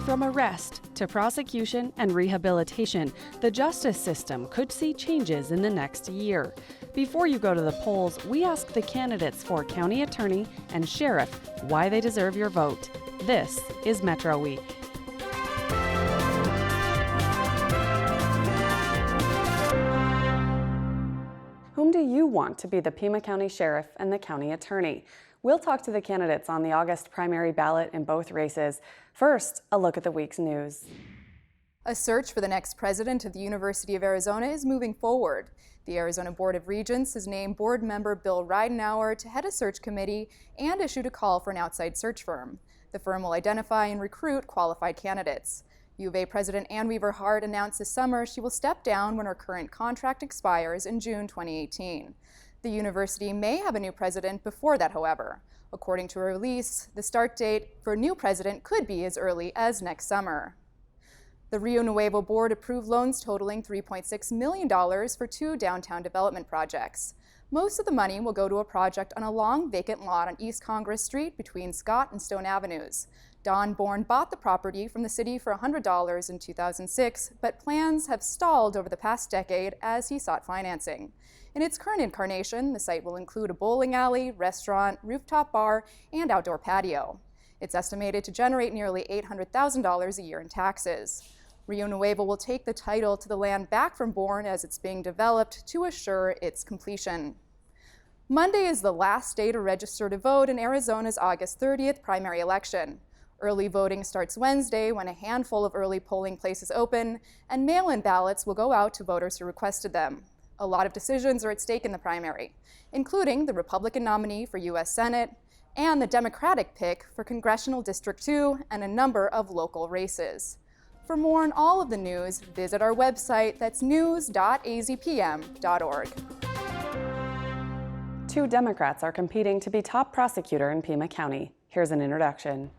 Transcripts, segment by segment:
From arrest to prosecution and rehabilitation, the justice system could see changes in the next year. Before you go to the polls, we ask the candidates for county attorney and sheriff why they deserve your vote. This is Metro Week. Whom do you want to be the Pima County Sheriff and the County Attorney? We'll talk to the candidates on the August primary ballot in both races. First, a look at the week's news. A search for the next president of the University of Arizona is moving forward. The Arizona Board of Regents has named board member Bill Ridenour to head a search committee and issued a call for an outside search firm. The firm will identify and recruit qualified candidates. U of A President Ann Weaver Hart announced this summer she will step down when her current contract expires in June 2018. The university may have a new president before that, however. According to a release, the start date for a new president could be as early as next summer. The Rio Nuevo board approved loans totaling $3.6 million for 2 downtown development projects. Most of the money will go to a project on a long vacant lot on East Congress Street between Scott and Stone Avenues. Don Bourne bought the property from the city for $100 in 2006, but plans have stalled over the past decade as he sought financing. In its current incarnation, the site will include a bowling alley, restaurant, rooftop bar, and outdoor patio. It's estimated to generate nearly $800,000 a year in taxes. Rio Nuevo will take the title to the land back from Bourne as it's being developed to assure its completion. Monday is the last day to register to vote in Arizona's August 30th primary election. Early voting starts Wednesday when a handful of early polling places open, and mail-in ballots will go out to voters who requested them. A lot of decisions are at stake in the primary, including the Republican nominee for U.S. Senate and the Democratic pick for Congressional District 2 and a number of local races. For more on all of the news, visit our website, that's news.azpm.org. 2 Democrats are competing to be top prosecutor in Pima County. Here's an introduction.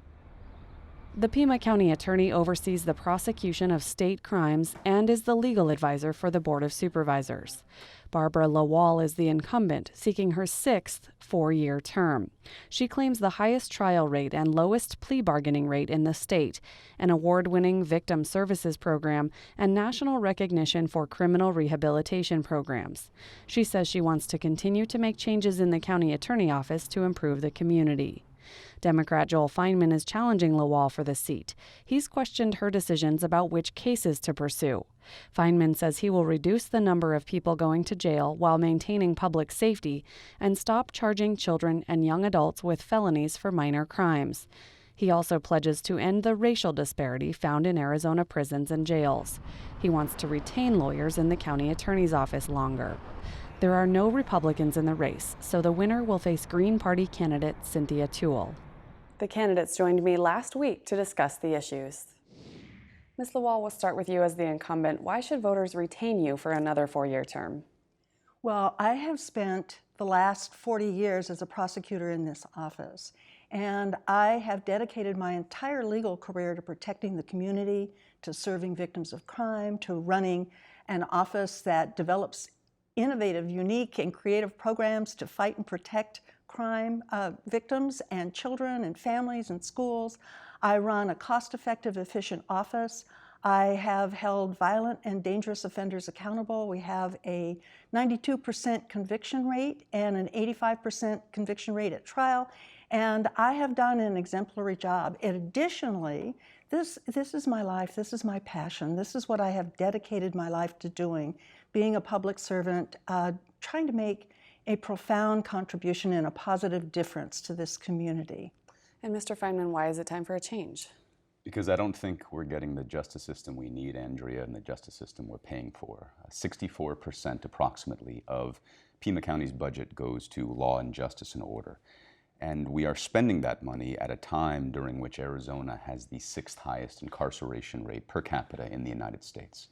The Pima County Attorney oversees the prosecution of state crimes and is the legal advisor for the Board of Supervisors. Barbara LAWALL is the incumbent, seeking her 6th 4-year term. She claims the highest trial rate and lowest plea bargaining rate in the state, an award-winning victim services program, and national recognition for criminal rehabilitation programs. She says she wants to continue to make changes in the county attorney office to improve the community. Democrat Joel FEINMAN'S is challenging LAWALL for the seat. He's questioned her decisions about which cases to pursue. FEINMAN'S says he will reduce the number of people going to jail while maintaining public safety and stop charging children and young adults with felonies for minor crimes. He also pledges to end the racial disparity found in Arizona prisons and jails. He wants to retain lawyers in the county attorney's office longer. There are no Republicans in the race, so the winner will face Green Party candidate Cynthia Toole. The candidates joined me last week to discuss the issues. Ms. LAWALL, we'll start with you as the incumbent. Why should voters retain you for another 4-year term? Well, I have spent the last 40 years as a prosecutor in this office, and I have dedicated my entire legal career to protecting the community, to serving victims of crime, to running an office that develops innovative, unique, and creative programs to fight and protect crime victims and children and families and schools. I run a cost-effective, efficient office. I have held violent and dangerous offenders accountable. We have a 92% conviction rate and an 85% conviction rate at trial, and I have done an exemplary job. And additionally, this is my life, this is my passion, this is what I have dedicated my life to doing, being a public servant, trying to make a profound contribution and a positive difference to this community. And Mr. FEINMAN, why is it time for a change? Because I don't think we're getting the justice system we need, Andrea, and the justice system we're paying for. 64% approximately of Pima County's budget goes to law and justice and order. And we are spending that money at a time during which Arizona has the 6th highest incarceration rate per capita in the United States.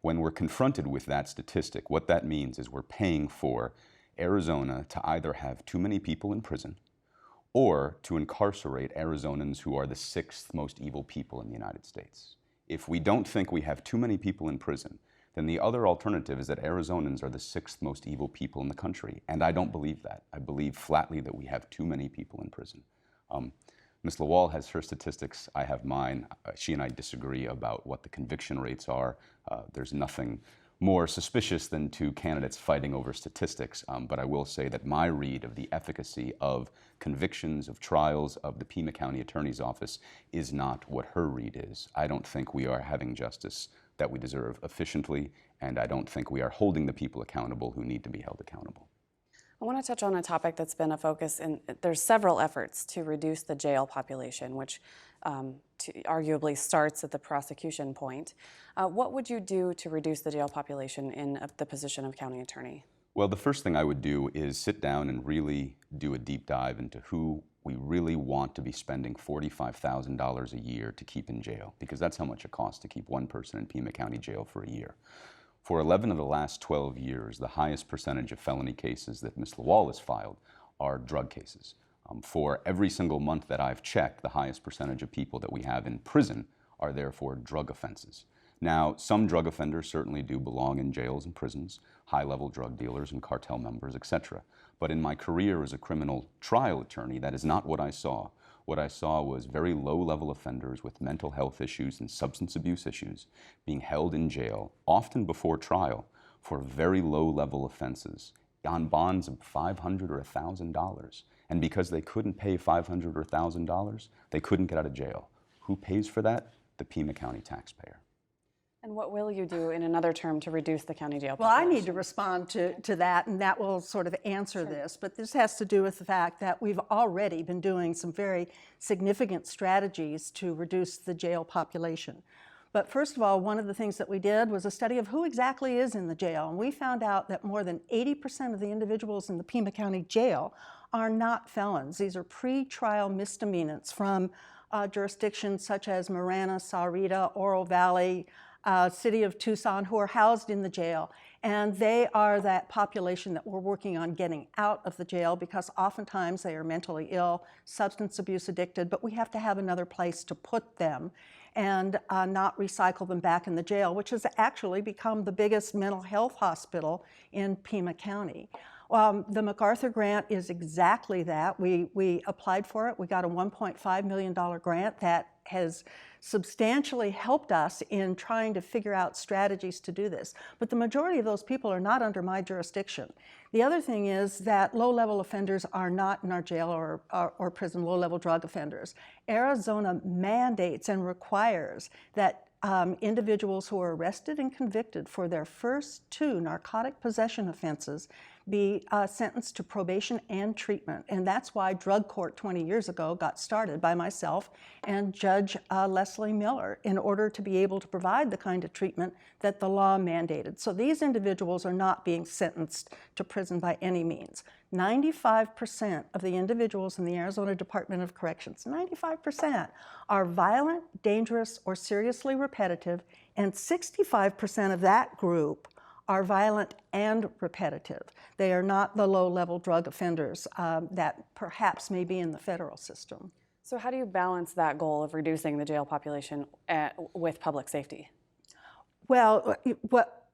When we're confronted with that statistic, what that means is we're paying for Arizona to either have too many people in prison or to incarcerate Arizonans who are the 6th most evil people in the United States. If we don't think we have too many people in prison, then the other alternative is that Arizonans are the 6th most evil people in the country. And I don't believe that. I believe flatly that we have too many people in prison. Ms. LaWall has her statistics, I have mine. She and I disagree about what the conviction rates are. There's nothing more suspicious than two candidates fighting over statistics, but I will say that my read of the efficacy of convictions, of trials, of the Pima County Attorney's Office is not what her read is. I don't think we are having justice that we deserve efficiently, and I don't think we are holding the people accountable who need to be held accountable. I want to touch on a topic that's been a focus, and there's several efforts to reduce the jail population, which arguably starts at the prosecution point. What would you do to reduce the jail population in the position of county attorney? Well, the first thing I would do is sit down and really do a deep dive into who we really want to be spending $45,000 a year to keep in jail, because that's how much it costs to keep one person in Pima County Jail for a year. For 11 of the last 12 years, the highest percentage of felony cases that Ms. LaWall has filed are drug cases. For every single month that I've checked, the highest percentage of people that we have in prison are therefore drug offenses. Now, some drug offenders certainly do belong in jails and prisons, high-level drug dealers and cartel members, etc. But in my career as a criminal trial attorney, that is not what I saw. What I saw was very low-level offenders with mental health issues and substance abuse issues being held in jail, often before trial, for very low-level offenses, on bonds of $500 or $1,000. And because they couldn't pay $500 or $1,000, they couldn't get out of jail. Who pays for that? The Pima County taxpayer. And what will you do in another term to reduce the county jail Well, population? I need to respond to that, and that will sort of answer this. But this has to do with the fact that we've already been doing some very significant strategies to reduce the jail population. But first of all, one of the things that we did was a study of who exactly is in the jail. And we found out that more than 80% of the individuals in the Pima County Jail are not felons. These are pre-trial misdemeanants from jurisdictions such as Marana, Sahuarita, Oro Valley, City of Tucson, who are housed in the jail. And they are that population that we're working on getting out of the jail, because oftentimes they are mentally ill, substance abuse addicted, but we have to have another place to put them and not recycle them back in the jail, which has actually become the biggest mental health hospital in Pima County. The MacArthur grant is exactly that. We applied for it. We got a $1.5 million grant that has substantially helped us in trying to figure out strategies to do this. But the majority of those people are not under my jurisdiction. The other thing is that low-level offenders are not in our jail or prison, low-level drug offenders. Arizona mandates and requires that individuals who are arrested and convicted for their first 2 narcotic possession offenses be sentenced to probation and treatment. And that's why drug court 20 years ago got started by myself and Judge Leslie Miller in order to be able to provide the kind of treatment that the law mandated. So these individuals are not being sentenced to prison by any means. 95% of the individuals in the Arizona Department of Corrections, 95%, are violent, dangerous, or seriously repetitive, and 65% of that group are violent and repetitive. They are not the low-level drug offenders that perhaps may be in the federal system. So how do you balance that goal of reducing the jail population with public safety? Well,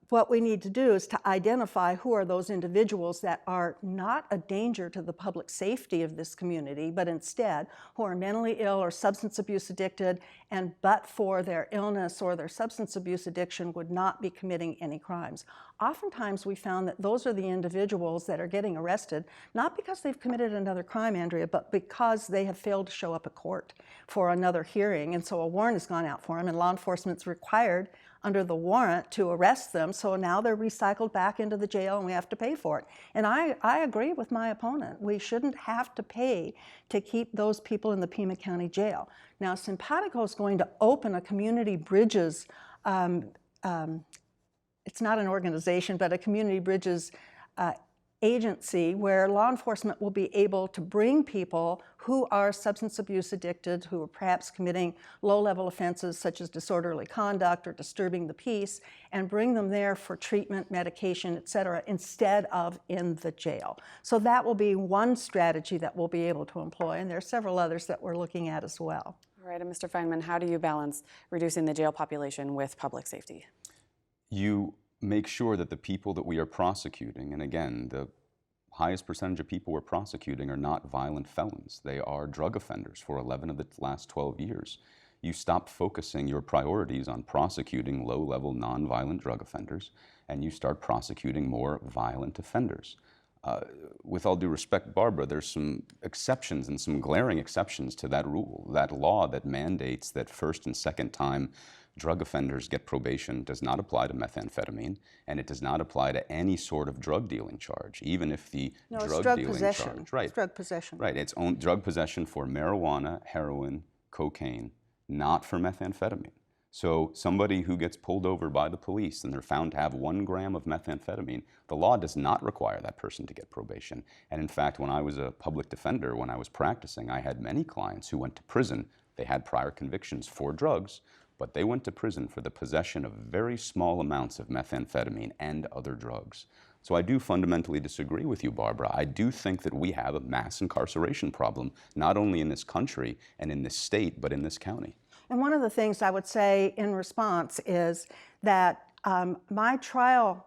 what we need to do is to identify who are those individuals that are not a danger to the public safety of this community, but instead who are mentally ill or substance abuse addicted, and but for their illness or their substance abuse addiction would not be committing any crimes. Oftentimes we found that those are the individuals that are getting arrested, not because they've committed another crime, Andrea, but because they have failed to show up at court for another hearing. And so a warrant has gone out for them, and law enforcement's required under the warrant to arrest them, so now they're recycled back into the jail and we have to pay for it. And I agree with my opponent. We shouldn't have to pay to keep those people in the Pima County Jail. Now, Simpatico is going to open a community bridges, it's not an organization, but a community bridges agency where law enforcement will be able to bring people who are substance abuse addicted, who are perhaps committing low-level offenses such as disorderly conduct or disturbing the peace, and bring them there for treatment, medication, et cetera, instead of in the jail. So that will be one strategy that we'll be able to employ, and there are several others that we're looking at as well. All right, and Mr. Feinman, how do you balance reducing the jail population with public safety? You make sure that the people that we are prosecuting, and again, the highest percentage of people we're prosecuting are not violent felons. They are drug offenders for 11 of the last 12 years. You stop focusing your priorities on prosecuting low-level nonviolent drug offenders, and you start prosecuting more violent offenders. With all due respect, Barbara, there's some exceptions and some glaring exceptions to that rule. That law that mandates that first and second time drug offenders get probation does not apply to methamphetamine, and it does not apply to any sort of drug dealing charge, even if the drug dealing possession. charge, right? It's drug possession. Right. It's own drug possession for marijuana, heroin, cocaine, not for methamphetamine. So somebody who gets pulled over by the police and they're found to have 1 gram of methamphetamine, the law does not require that person to get probation. And in fact, when I was a public defender, when I was practicing, I had many clients who went to prison. They had prior convictions for drugs, but they went to prison for the possession of very small amounts of methamphetamine and other drugs. So I do fundamentally disagree with you, Barbara. I do think that we have a mass incarceration problem, not only in this country and in this state, but in this county. And one of the things I would say in response is that my trial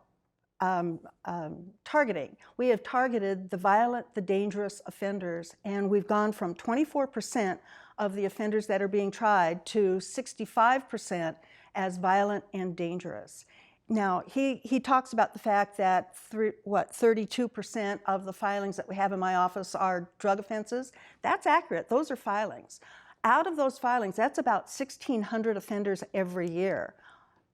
targeting, we have targeted the violent, the dangerous offenders, and we've gone from 24% of the offenders that are being tried to 65% as violent and dangerous. Now, he talks about the fact that 32% of the filings that we have in my office are drug offenses. That's accurate. Those are filings. Out of those filings, that's about 1,600 offenders every year.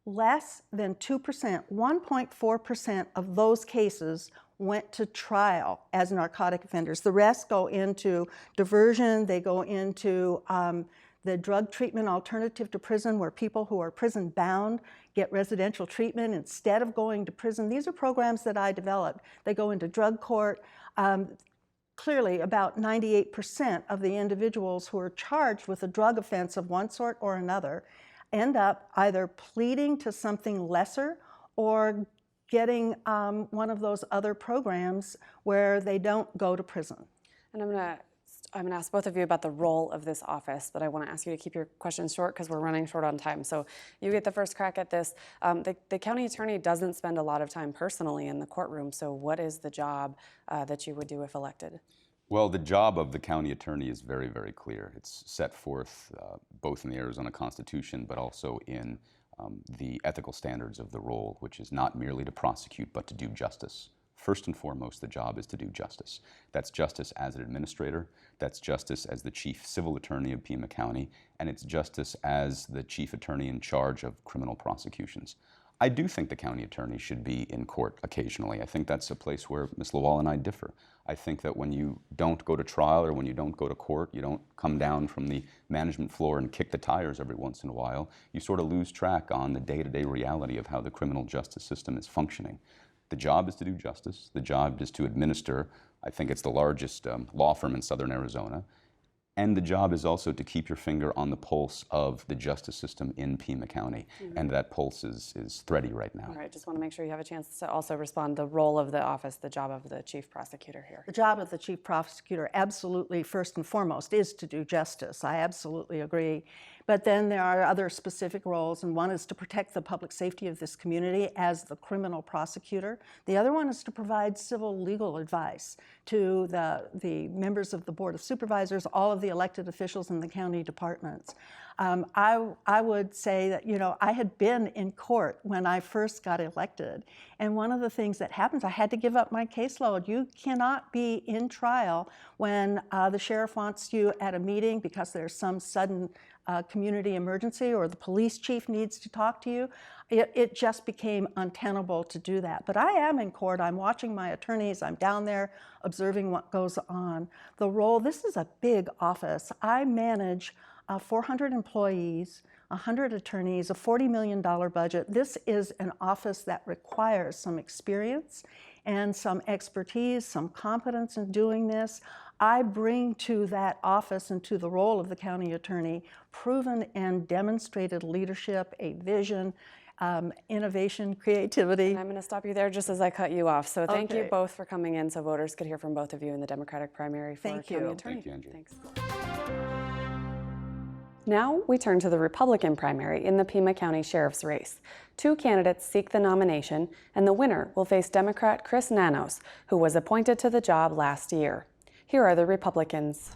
Less than 2%, 1.4% of those cases went to trial as narcotic offenders. The rest go into diversion, they go into the drug treatment alternative to prison, where people who are prison bound get residential treatment instead of going to prison. These are programs that I developed. They go into drug court. Clearly, about 98% of the individuals who are charged with a drug offense of one sort or another end up either pleading to something lesser or getting one of those other programs where they don't go to prison. And I'm gonna ask both of you about the role of this office, but I want to ask you to keep your questions short because we're running short on time. So you get the first crack at this. The county attorney doesn't spend a lot of time personally in the courtroom, so what is the job that you would do if elected? Well, the job of the county attorney is very, very clear. It's set forth both in the Arizona Constitution, but also in the ethical standards of the role, which is not merely to prosecute, but to do justice. First and foremost, the job is to do justice. That's justice as an administrator, that's justice as the chief civil attorney of Pima County, and it's justice as the chief attorney in charge of criminal prosecutions. I do think the county attorney should be in court occasionally. I think that's a place where Ms. LaWall and I differ. I think that when you don't go to trial or when you don't go to court, you don't come down from the management floor and kick the tires every once in a while, you sort of lose track on the day-to-day reality of how the criminal justice system is functioning. The job is to do justice. The job is to administer. I think it's the largest law firm in southern Arizona. And the job is also to keep your finger on the pulse of the justice system in Pima County. Mm-hmm. And that pulse is thready right now. All right, just want to make sure you have a chance to also respond. The role of the office, the job of the chief prosecutor here. The job of the chief prosecutor, absolutely, first and foremost, is to do justice. I absolutely agree. But then there are other specific roles, and one is to protect the public safety of this community as the criminal prosecutor. The other one is to provide civil legal advice to the members of the Board of Supervisors, all of the elected officials in the county departments. I would say that, I had been in court when I first got elected, and one of the things that happens, I had to give up my caseload. You cannot be in trial when the sheriff wants you at a meeting because there's some sudden community emergency or the police chief needs to talk to you. It just became untenable to do that. But I am in court, I'm watching my attorneys, I'm down there observing what goes on. The role, this is a big office. I manage 400 employees, 100 attorneys, a $40 million budget. This is an office that requires some experience and some expertise, some competence in doing this. I bring to that office and to the role of the county attorney proven and demonstrated leadership, a vision, innovation, creativity. And I'm going to stop you there just as I cut you off. So thank you both for coming in so voters could hear from both of you in the Democratic primary for county attorney. Thank you, Andrew. Thanks. Now we turn to the Republican primary in the Pima County Sheriff's race. Two candidates seek the nomination, and the winner will face Democrat Chris Nanos, who was appointed to the job last year. Here are the Republicans.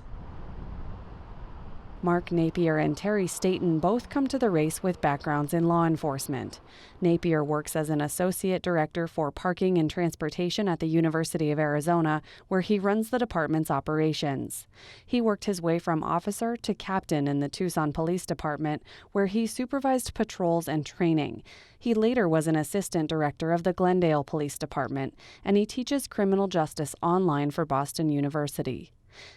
Mark Napier and Terry Staten both come to the race with backgrounds in law enforcement. Napier works as an associate director for parking and transportation at the University of Arizona, where he runs the department's operations. He worked his way from officer to captain in the Tucson Police Department, where he supervised patrols and training. He later was an assistant director of the Glendale Police Department, and he teaches criminal justice online for Boston University.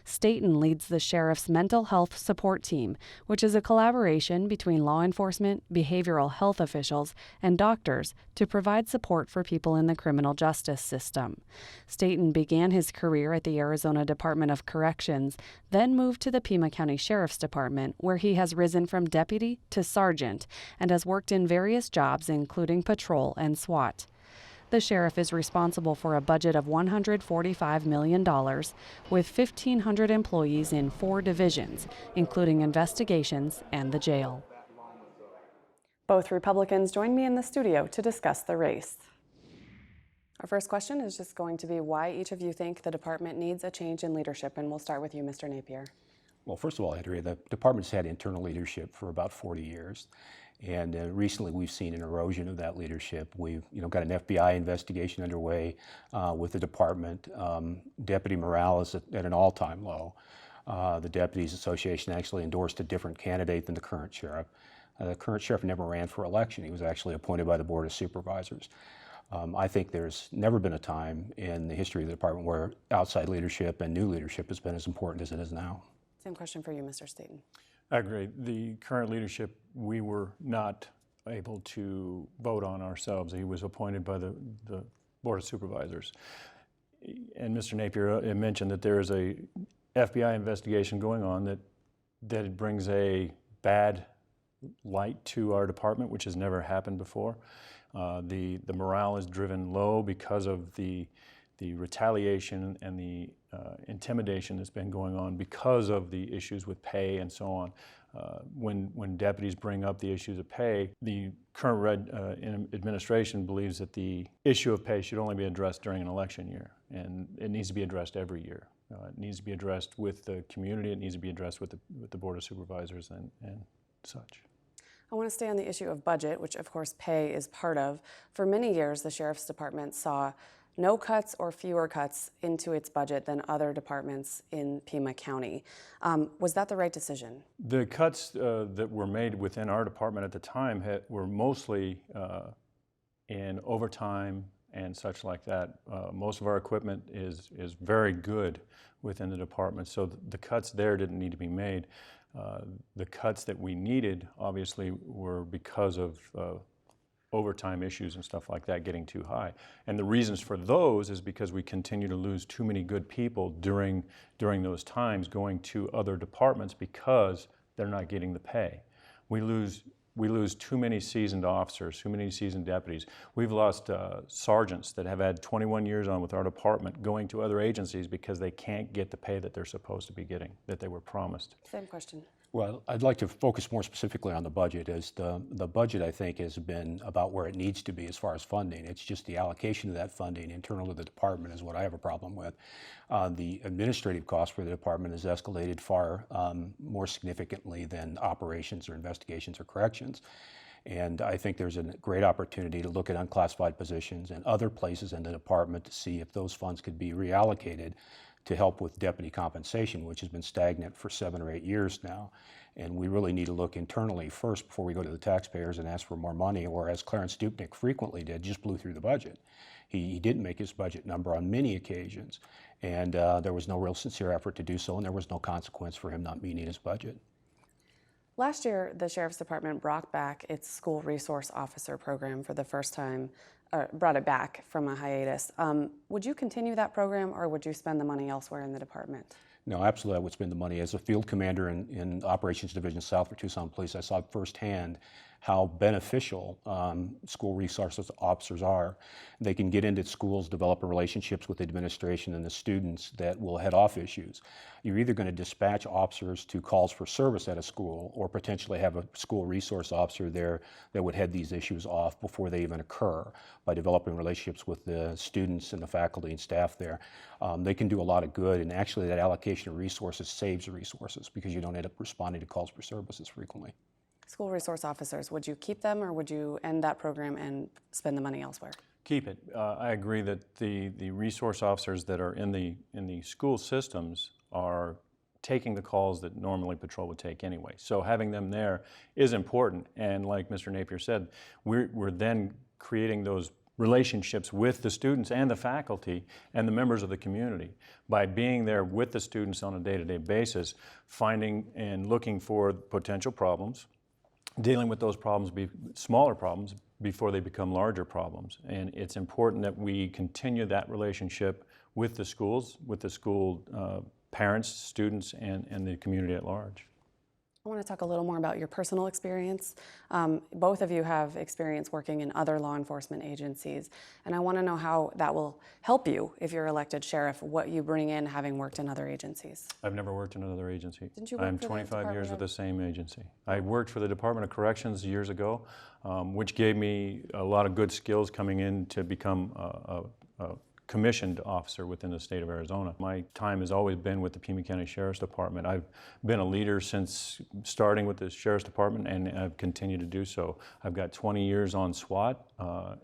Staten leads the sheriff's mental health support team, which is a collaboration between law enforcement, behavioral health officials, and doctors to provide support for people in the criminal justice system. Staten began his career at the Arizona Department of Corrections, then moved to the Pima County Sheriff's Department, where he has risen from deputy to sergeant and has worked in various jobs, including patrol and SWAT. The sheriff is responsible for a budget of $145 million, with 1,500 employees in 4 divisions, including investigations and the jail. Both Republicans join me in the studio to discuss the race. Our first question is just going to be why each of you think the department needs a change in leadership, and we'll start with you, Mr. Napier. Well, first of all, Andrea, the department's had internal leadership for about 40 years. And recently we've seen an erosion of that leadership. We've got an FBI investigation underway with the department. Deputy morale is at an all-time low. The Deputies Association actually endorsed a different candidate than the current sheriff. The current sheriff never ran for election. He was actually appointed by the Board of Supervisors. I think there's never been a time in the history of the department where outside leadership and new leadership has been as important as it is now. Same question for you, Mr. Staten. I agree. The current leadership, we were not able to vote on ourselves. He was appointed by the Board of Supervisors. And Mr. Napier mentioned that there is a FBI investigation going on that it brings a bad light to our department, which has never happened before. The morale is driven low because of the retaliation and the intimidation that's been going on because of the issues with pay and so on. When deputies bring up the issues of pay, the current administration believes that the issue of pay should only be addressed during an election year, and it needs to be addressed every year. It needs to be addressed with the community, it needs to be addressed with the Board of Supervisors and such. I want to stay on the issue of budget, which of course pay is part of. For many years, the Sheriff's Department saw no cuts or fewer cuts into its budget than other departments in Pima County. Was that the right decision? The cuts that were made within our department at the time were mostly in overtime and such like that. Most of our equipment is very good within the department, so the cuts there didn't need to be made. The cuts that we needed, obviously, were because of overtime issues and stuff like that getting too high. And the reasons for those is because we continue to lose too many good people during those times going to other departments because they're not getting the pay. We lose too many seasoned officers, too many seasoned deputies. We've lost sergeants that have had 21 years on with our department going to other agencies because they can't get the pay that they're supposed to be getting, that they were promised. Same question. Well, I'd like to focus more specifically on the budget. As the budget, I think, has been about where it needs to be as far as funding. It's just the allocation of that funding internal to the department is what I have a problem with. The administrative cost for the department has escalated far more significantly than operations or investigations or corrections. And I think there's a great opportunity to look at unclassified positions and other places in the department to see if those funds could be reallocated to help with deputy compensation, which has been stagnant for 7 or 8 years now. And we really need to look internally first before we go to the taxpayers and ask for more money, or as Clarence Dupnick frequently did, just blew through the budget. He didn't make his budget number on many occasions, and there was no real sincere effort to do so, and there was no consequence for him not meeting his budget. Last year, the Sheriff's Department brought back its school resource officer program for the first time, brought it back from a hiatus. Would you continue that program, or would you spend the money elsewhere in the department? No, absolutely, I would spend the money. As a field commander in Operations Division South for Tucson Police, I saw firsthand how beneficial school resources officers are. They can get into schools, develop relationships with the administration and the students that will head off issues. You're either going to dispatch officers to calls for service at a school or potentially have a school resource officer there that would head these issues off before they even occur by developing relationships with the students and the faculty and staff there. They can do a lot of good, and actually that allocation of resources saves resources because you don't end up responding to calls for services frequently. School resource officers, would you keep them or would you end that program and spend the money elsewhere? Keep it. I agree that the resource officers that are in the school systems are taking the calls that normally patrol would take anyway. So having them there is important, and like Mr. Napier said, we're then creating those relationships with the students and the faculty and the members of the community by being there with the students on a day-to-day basis, finding and looking for potential problems, dealing with those problems, smaller problems, before they become larger problems. And it's important that we continue that relationship with the schools, with the school parents, students, and the community at large. I want to talk a little more about your personal experience. Both of you have experience working in other law enforcement agencies, and I want to know how that will help you if you're elected sheriff, what you bring in having worked in other agencies. I've never worked in another agency. Didn't you work I'm for the 25 years Department with of- the same agency. I worked for the Department of Corrections years ago, which gave me a lot of good skills coming in to become a commissioned officer within the state of Arizona. My time has always been with the Pima County Sheriff's Department. I've been a leader since starting with the Sheriff's Department, and I've continued to do so. I've got 20 years on SWAT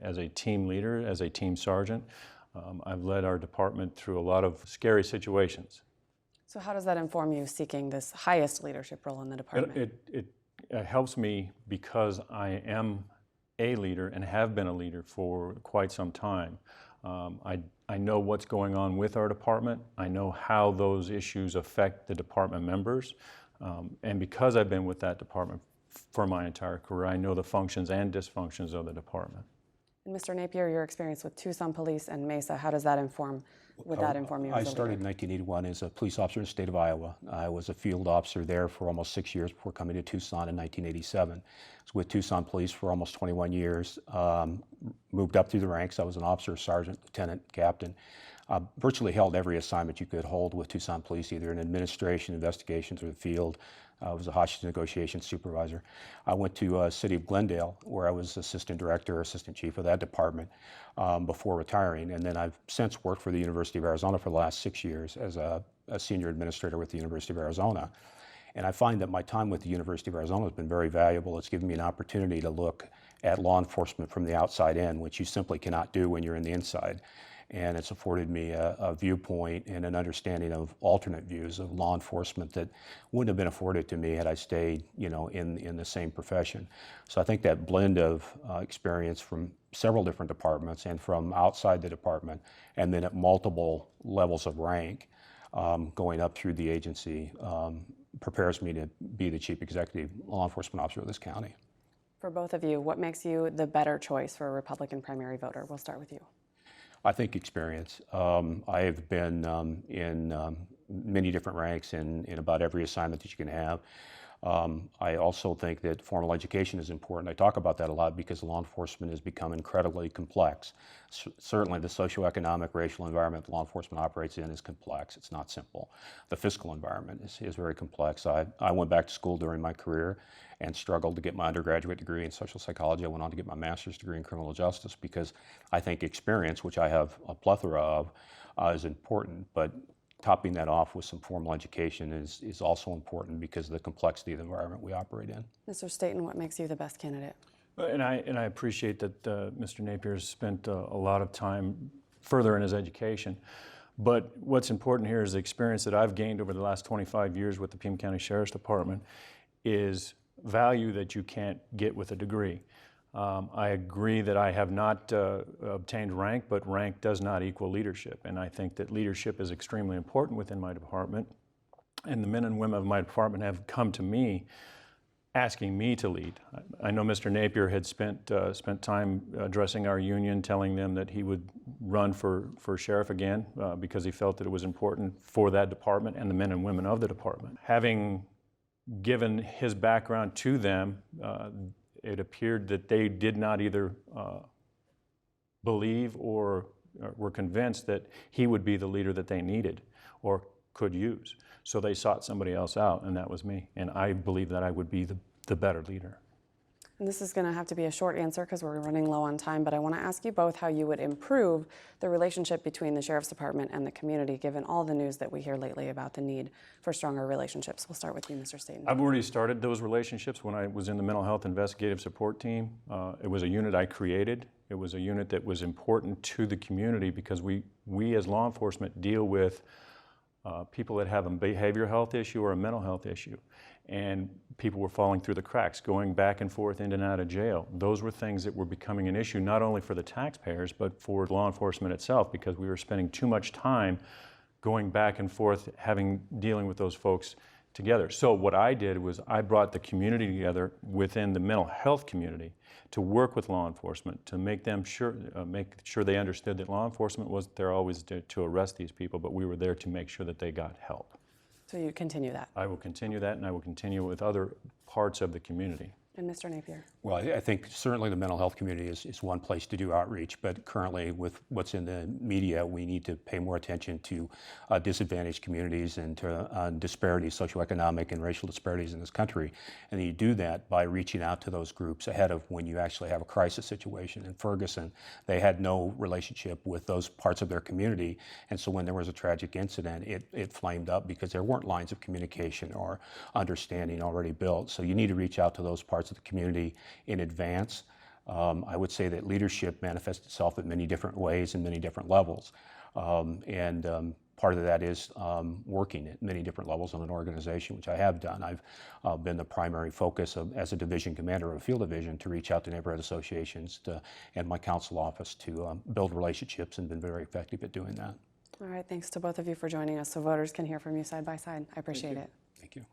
as a team leader, as a team sergeant. I've led our department through a lot of scary situations. So how does that inform you seeking this highest leadership role in the department? It helps me because I am a leader and have been a leader for quite some time. I know what's going on with our department. I know how those issues affect the department members. And because I've been with that department for my entire career, I know the functions and dysfunctions of the department. And Mr. Napier, your experience with Tucson Police and Mesa, how does that inform? Would that inform you? I as a started in leader? 1981 as a police officer in the state of Iowa. I was a field officer there for almost 6 years before coming to Tucson in 1987. I was with Tucson Police for almost 21 years. Moved up through the ranks. I was an officer, sergeant, lieutenant, captain. Virtually held every assignment you could hold with Tucson Police, either in administration, investigations, or the field. I was a hostage negotiations supervisor. I went to City of Glendale, where I was assistant director, assistant chief of that department before retiring. And then I've since worked for the University of Arizona for the last 6 years as a senior administrator with the University of Arizona. And I find that my time with the University of Arizona has been very valuable. It's given me an opportunity to look at law enforcement from the outside in, which you simply cannot do when you're in the inside. And it's afforded me a viewpoint and an understanding of alternate views of law enforcement that wouldn't have been afforded to me had I stayed, in the same profession. So I think that blend of experience from several different departments and from outside the department, and then at multiple levels of rank, going up through the agency, prepares me to be the chief executive law enforcement officer of this county. For both of you, what makes you the better choice for a Republican primary voter? We'll start with you. I think experience. I have been in many different ranks in about every assignment that you can have. I also think that formal education is important. I talk about that a lot because law enforcement has become incredibly complex. Certainly the socioeconomic, racial environment law enforcement operates in is complex. It's not simple. The fiscal environment is very complex. I went back to school during my career and struggled to get my undergraduate degree in social psychology. I went on to get my master's degree in criminal justice because I think experience, which I have a plethora of, is important. But topping that off with some formal education is also important because of the complexity of the environment we operate in. Mr. Staten, what makes you the best candidate? And I appreciate that Mr. Napier has spent a lot of time further in his education. But what's important here is the experience that I've gained over the last 25 years with the Pima County Sheriff's Department is value that you can't get with a degree. I agree that I have not obtained rank, but rank does not equal leadership. And I think that leadership is extremely important within my department. And the men and women of my department have come to me asking me to lead. I know Mr. Napier had spent time addressing our union, telling them that he would run for sheriff again because he felt that it was important for that department and the men and women of the department. Having given his background to them, it appeared that they did not either believe or were convinced that he would be the leader that they needed or could use. So they sought somebody else out, and that was me. And I believe that I would be the better leader. And this is going to have to be a short answer because we're running low on time, but I want to ask you both how you would improve the relationship between the Sheriff's Department and the community, given all the news that we hear lately about the need for stronger relationships. We'll start with you, Mr. Staten. I've already started those relationships when I was in the Mental Health Investigative Support Team. It was a unit I created. It was a unit that was important to the community because we as law enforcement deal with people that have a behavioral health issue or a mental health issue. And people were falling through the cracks, going back and forth in and out of jail. Those were things that were becoming an issue not only for the taxpayers, but for law enforcement itself, because we were spending too much time going back and forth, dealing with those folks together. So what I did was I brought the community together within the mental health community to work with law enforcement, to make sure they understood that law enforcement wasn't there always to arrest these people, but we were there to make sure that they got help. So you continue that. I will continue that, and I will continue with other parts of the community. And Mr. Napier. Well, I think certainly the mental health community is one place to do outreach, but currently with what's in the media, we need to pay more attention to disadvantaged communities and to disparities, socioeconomic and racial disparities in this country. And you do that by reaching out to those groups ahead of when you actually have a crisis situation. In Ferguson, they had no relationship with those parts of their community, and so when there was a tragic incident, it flamed up because there weren't lines of communication or understanding already built. So you need to reach out to those parts of the community in advance. I would say that leadership manifests itself in many different ways and many different levels. Part of that is working at many different levels in an organization, which I have done. I've been the primary focus as a division commander of a field division to reach out to neighborhood associations and my council office to build relationships, and been very effective at doing that. All right, thanks to both of you for joining us so voters can hear from you side by side. I appreciate it. Thank you.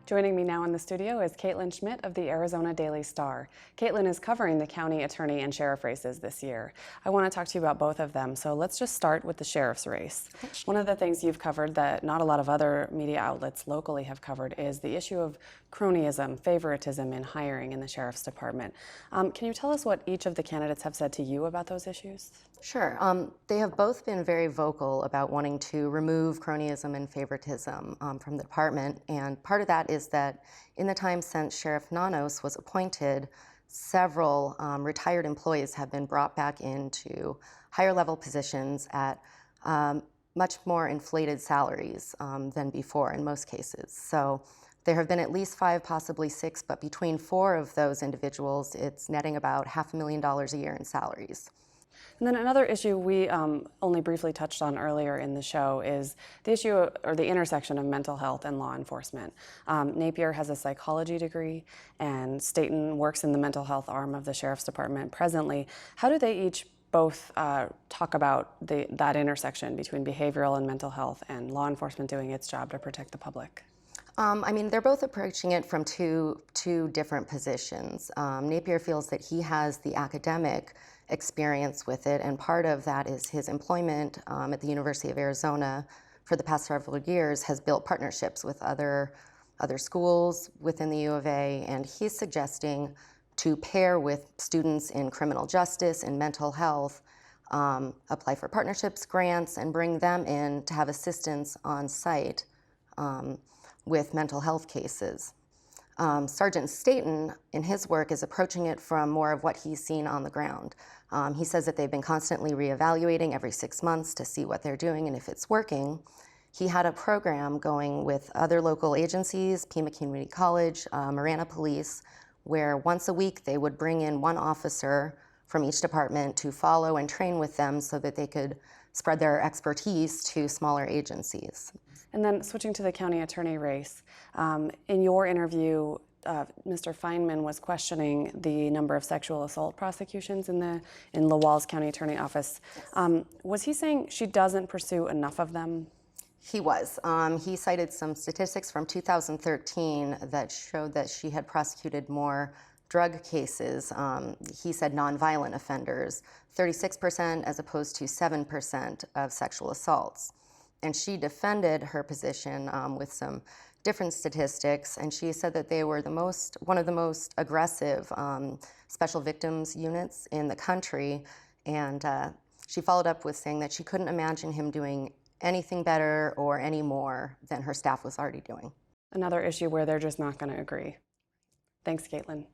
Joining me now in the studio is Caitlin Schmidt of the Arizona Daily Star. Caitlin is covering the county attorney and sheriff races this year. I want to talk to you about both of them, so let's just start with the sheriff's race. One of the things you've covered that not a lot of other media outlets locally have covered is the issue of cronyism, favoritism in hiring in the sheriff's department. Can you tell us what each of the candidates have said to you about those issues? Sure. They have both been very vocal about wanting to remove cronyism and favoritism from the department, and part of that is that in the time since Sheriff Nanos was appointed, several retired employees have been brought back into higher level positions at much more inflated salaries than before in most cases. So there have been at least 5, possibly 6, but between 4 of those individuals, it's netting about $500,000 a year in salaries. And then another issue we only briefly touched on earlier in the show is the issue or the intersection of mental health and law enforcement. Napier has a psychology degree, and Staten works in the mental health arm of the Sheriff's Department presently. How do they each both talk about that intersection between behavioral and mental health and law enforcement doing its job to protect the public? I mean, they're both approaching it from two different positions. Napier feels that he has the academic experience with it, and part of that is his employment at the University of Arizona for the past several years has built partnerships with other schools within the U of A, and he's suggesting to pair with students in criminal justice and mental health, apply for partnerships, grants, and bring them in to have assistance on site with mental health cases. Sergeant Staten, in his work, is approaching it from more of what he's seen on the ground. He says that they've been constantly reevaluating every 6 months to see what they're doing and if it's working. He had a program going with other local agencies, PIMA Community College, Marana Police, where once a week they would bring in one officer from each department to follow and train with them so that they could spread their expertise to smaller agencies. And then switching to the county attorney race, in your interview, Mr. Feinman was questioning the number of sexual assault prosecutions in LAWALL'S county attorney office. Was he saying she doesn't pursue enough of them? He was. He cited some statistics from 2013 that showed that she had prosecuted more drug cases. He said nonviolent offenders, 36% as opposed to 7% of sexual assaults. And she defended her position with some different statistics, and she said that they were one of the most aggressive special victims units in the country. And she followed up with saying that she couldn't imagine him doing anything better or any more than her staff was already doing. Another issue where they're just not going to agree. Thanks, Caitlin.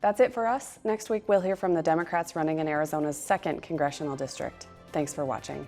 That's it for us. Next week, we'll hear from the Democrats running in Arizona's 2nd congressional district. Thanks for watching.